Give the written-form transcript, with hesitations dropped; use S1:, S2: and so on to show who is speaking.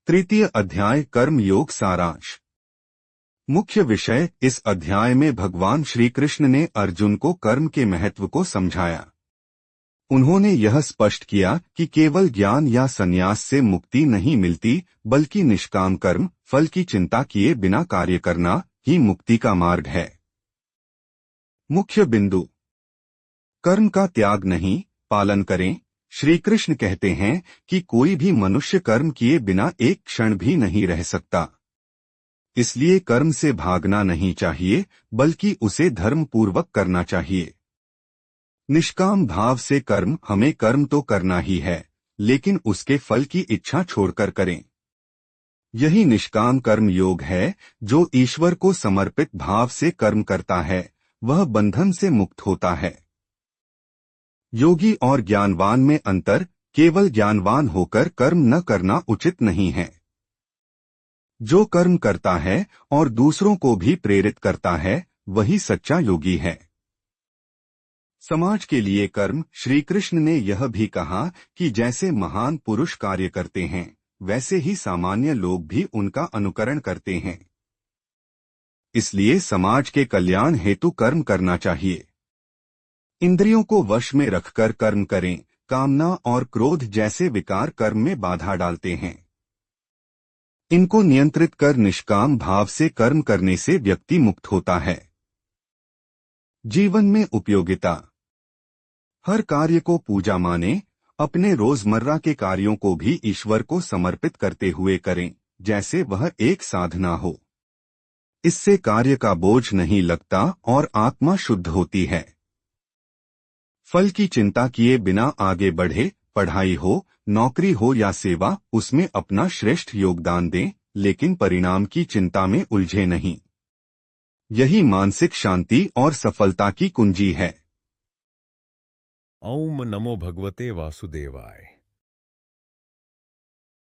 S1: तृतीय अध्याय कर्म योग सारांश। मुख्य विषय। इस अध्याय में भगवान श्री कृष्ण ने अर्जुन को कर्म के महत्व को समझाया। उन्होंने यह स्पष्ट किया कि केवल ज्ञान या संन्यास से मुक्ति नहीं मिलती, बल्कि निष्काम कर्म, फल की चिंता किए बिना कार्य करना ही मुक्ति का मार्ग है। मुख्य बिंदु। कर्म का त्याग नहीं, पालन करें। श्री कृष्ण कहते हैं कि कोई भी मनुष्य कर्म किए बिना एक क्षण भी नहीं रह सकता। इसलिए कर्म से भागना नहीं चाहिए, बल्कि उसे धर्मपूर्वक करना चाहिए। निष्काम भाव से कर्म। हमें कर्म तो करना ही है, लेकिन उसके फल की इच्छा छोड़कर करें। यही निष्काम कर्म योग है। जो ईश्वर को समर्पित भाव से कर्म करता है, वह बंधन से मुक्त होता है। योगी और ज्ञानवान में अंतर। केवल ज्ञानवान होकर कर्म न करना उचित नहीं है। जो कर्म करता है और दूसरों को भी प्रेरित करता है, वही सच्चा योगी है। समाज के लिए कर्म। श्री कृष्ण ने यह भी कहा कि जैसे महान पुरुष कार्य करते हैं, वैसे ही सामान्य लोग भी उनका अनुकरण करते हैं। इसलिए समाज के कल्याण हेतु कर्म करना चाहिए। इंद्रियों को वश में रखकर कर्म करें। कामना और क्रोध जैसे विकार कर्म में बाधा डालते हैं। इनको नियंत्रित कर निष्काम भाव से कर्म करने से व्यक्ति मुक्त होता है। जीवन में उपयोगिता। हर कार्य को पूजा माने। अपने रोजमर्रा के कार्यों को भी ईश्वर को समर्पित करते हुए करें, जैसे वह एक साधना हो। इससे कार्य का बोझ नहीं लगता और आत्मा शुद्ध होती है। फल की चिंता किए बिना आगे बढ़े। पढ़ाई हो, नौकरी हो या सेवा, उसमें अपना श्रेष्ठ योगदान दें, लेकिन परिणाम की चिंता में उलझे नहीं। यही मानसिक शांति और सफलता की कुंजी है।
S2: ओम नमो भगवते वासुदेवाय।